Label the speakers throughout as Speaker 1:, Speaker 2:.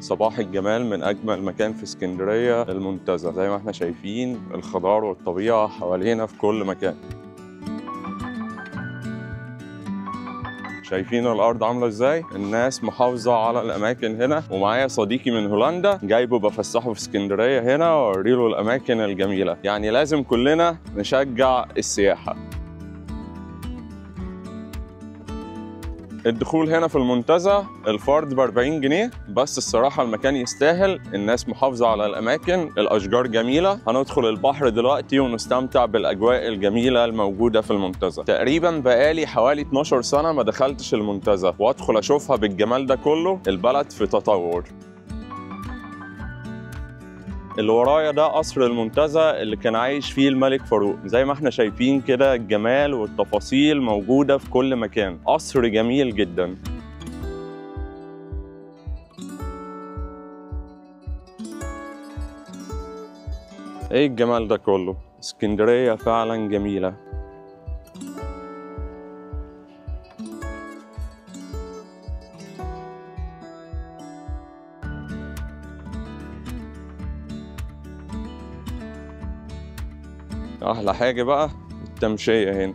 Speaker 1: صباح الجمال من أجمل مكان في اسكندرية المنتزه. زي ما احنا شايفين الخضار والطبيعة حوالينا في كل مكان. شايفين الأرض عاملة ازاي؟ الناس محافظة على الأماكن هنا، ومعايا صديقي من هولندا جايبه بفسحه في اسكندرية هنا وأوريله الأماكن الجميلة. يعني لازم كلنا نشجع السياحة. الدخول هنا في المنتزه الفرد ب 40 جنيه بس. الصراحة المكان يستاهل، الناس محافظة على الأماكن، الأشجار جميلة. هندخل البحر دلوقتي ونستمتع بالأجواء الجميلة الموجودة في المنتزه. تقريبا بقالي حوالي 12 سنة ما دخلتش المنتزه وأدخل أشوفها بالجمال ده كله. البلد في تطور. اللي ورايا ده قصر المنتزه اللي كان عايش فيه الملك فاروق. زي ما احنا شايفين كده الجمال والتفاصيل موجودة في كل مكان. قصر جميل جدا. ايه الجمال ده كله؟ اسكندرية فعلا جميلة. أحلى حاجة بقى التمشية هنا.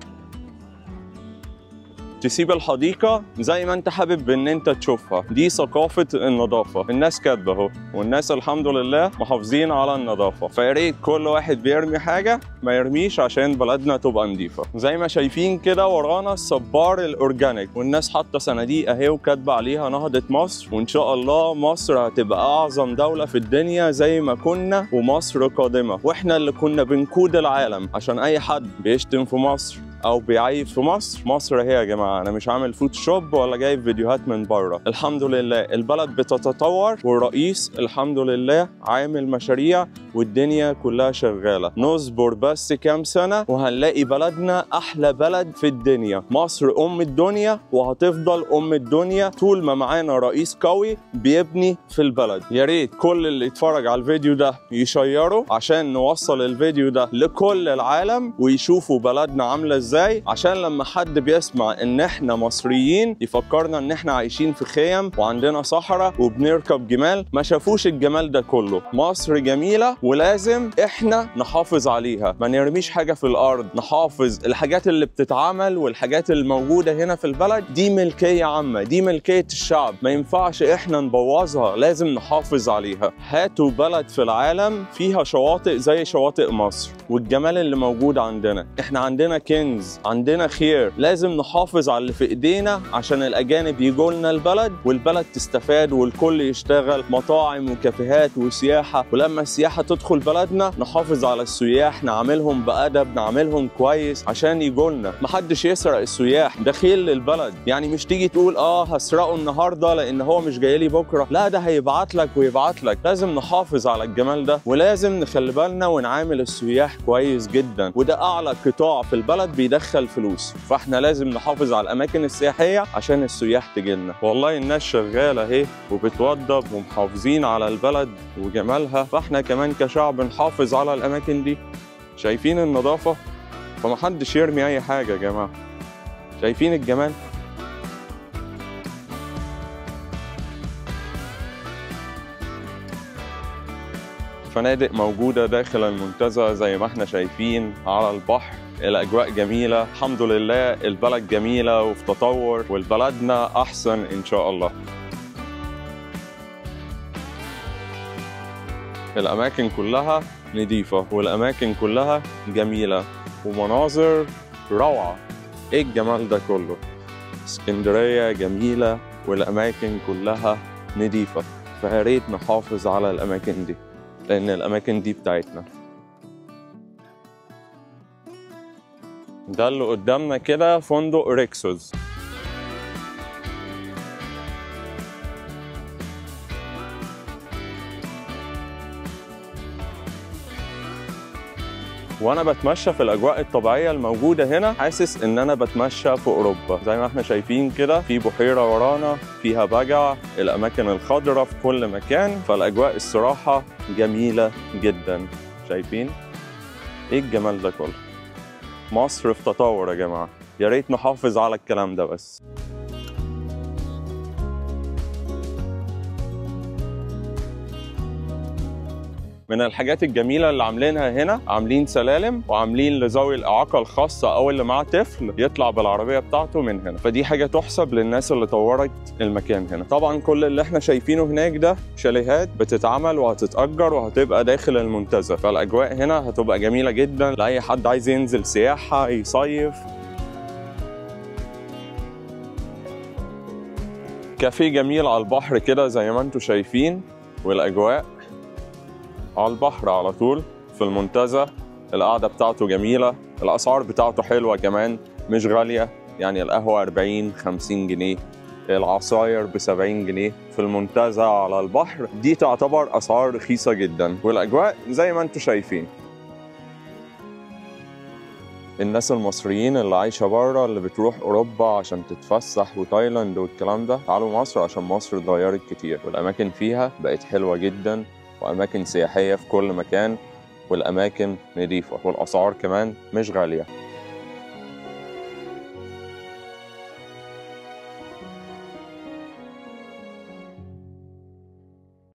Speaker 1: تسيب الحديقة زي ما انت حابب ان انت تشوفها. دي ثقافة النظافة. الناس كاتبة اهو، والناس الحمد لله محافظين على النظافة. فياريت كل واحد بيرمي حاجة ما يرميش عشان بلدنا تبقى نظيفة. زي ما شايفين كده ورانا الصبار الأورجانيك، والناس حاطة صناديق اهي وكاتبة عليها نهضة مصر. وإن شاء الله مصر هتبقى أعظم دولة في الدنيا زي ما كنا، ومصر قادمة. وإحنا اللي كنا بنقود العالم. عشان أي حد بيشتم في مصر او بيعيب في مصر، مصر هي يا جماعه. انا مش عامل فوتوشوب ولا جايب فيديوهات من بره. الحمد لله البلد بتتطور، والرئيس الحمد لله عامل مشاريع والدنيا كلها شغاله. نصبر بس كام سنه وهنلاقي بلدنا احلى بلد في الدنيا. مصر ام الدنيا وهتفضل ام الدنيا طول ما معانا رئيس قوي بيبني في البلد. يا ريت كل اللي يتفرج على الفيديو ده يشيره عشان نوصل الفيديو ده لكل العالم ويشوفوا بلدنا عامله ازاي، عشان لما حد بيسمع ان احنا مصريين يفكرنا ان احنا عايشين في خيم وعندنا صحراء وبنركب جمال. ما شافوش الجمال ده كله. مصر جميلة ولازم احنا نحافظ عليها. ما نرميش حاجة في الارض. نحافظ الحاجات اللي بتتعمل والحاجات الموجودة هنا في البلد. دي ملكية عامة، دي ملكية الشعب. ما ينفعش احنا نبوظها، لازم نحافظ عليها. هاتوا بلد في العالم فيها شواطئ زي شواطئ مصر والجمال اللي موجود عندنا. احنا عندنا كنز، عندنا خير. لازم نحافظ على اللي في ايدينا عشان الاجانب يجوا لنا البلد والبلد تستفاد والكل يشتغل. مطاعم وكافيهات وسياحه. ولما السياحه تدخل بلدنا نحافظ على السياح، نعاملهم بادب، نعاملهم كويس عشان يجوا لنا. محدش يسرق السياح، ده خير للبلد. يعني مش تيجي تقول هسرقه النهارده لان هو مش جاي لي بكره. لا، ده هيبعت لك ويبعت لك. لازم نحافظ على الجمال ده، ولازم نخلي بالنا ونعامل السياح كويس جدا. وده اعلى قطاع في البلد بيدخل فلوس. فاحنا لازم نحافظ على الاماكن السياحيه عشان السياح تجي لنا. والله الناس شغاله اهي وبتوضب ومحافظين على البلد وجمالها. فاحنا كمان كشعب نحافظ على الاماكن دي. شايفين النظافه؟ فمحدش يرمي اي حاجه يا جماعه. شايفين الجمال؟ فنادق موجوده داخل المنتزه زي ما احنا شايفين على البحر. الأجواء جميلة الحمد لله. البلد جميلة وفي تطور، والبلدنا أحسن إن شاء الله. الأماكن كلها نظيفة والأماكن كلها جميلة ومناظر روعة. إيه الجمال ده كله؟ اسكندرية جميلة والأماكن كلها نظيفة. فياريت نحافظ على الأماكن دي لأن الأماكن دي بتاعتنا. ده اللي قدامنا كده فندق ريكسوس. وانا بتمشى في الاجواء الطبيعيه الموجوده هنا حاسس ان انا بتمشى في اوروبا. زي ما احنا شايفين كده في بحيره ورانا فيها بجع، الاماكن الخضراء في كل مكان. فالاجواء الصراحه جميله جدا. شايفين ايه الجمال ده كله؟ مصر في تطور يا جماعه. يا ريت نحافظ على الكلام ده بس. من الحاجات الجميله اللي عاملينها هنا، عاملين سلالم وعاملين لذوي الاعاقه الخاصه او اللي معاه طفل يطلع بالعربيه بتاعته من هنا، فدي حاجه تحسب للناس اللي طورت المكان هنا. طبعا كل اللي احنا شايفينه هناك ده شاليهات بتتعمل وهتتأجر وهتبقى داخل المنتزه، فالاجواء هنا هتبقى جميله جدا لاي حد عايز ينزل سياحه يصيف. كافيه جميل على البحر كده زي ما انتم شايفين، والاجواء على البحر على طول في المنتزه. القعده بتاعته جميله، الاسعار بتاعته حلوه كمان، مش غاليه، يعني القهوه 40 50 جنيه، العصاير ب 70 جنيه في المنتزه على البحر. دي تعتبر اسعار رخيصه جدا، والاجواء زي ما انتم شايفين. الناس المصريين اللي عايشه بره اللي بتروح اوروبا عشان تتفسح وتايلاند والكلام ده، تعالوا مصر عشان مصر اتغيرت كتير والاماكن فيها بقت حلوه جدا، واماكن سياحيه في كل مكان، والاماكن نظيفه، والاسعار كمان مش غاليه.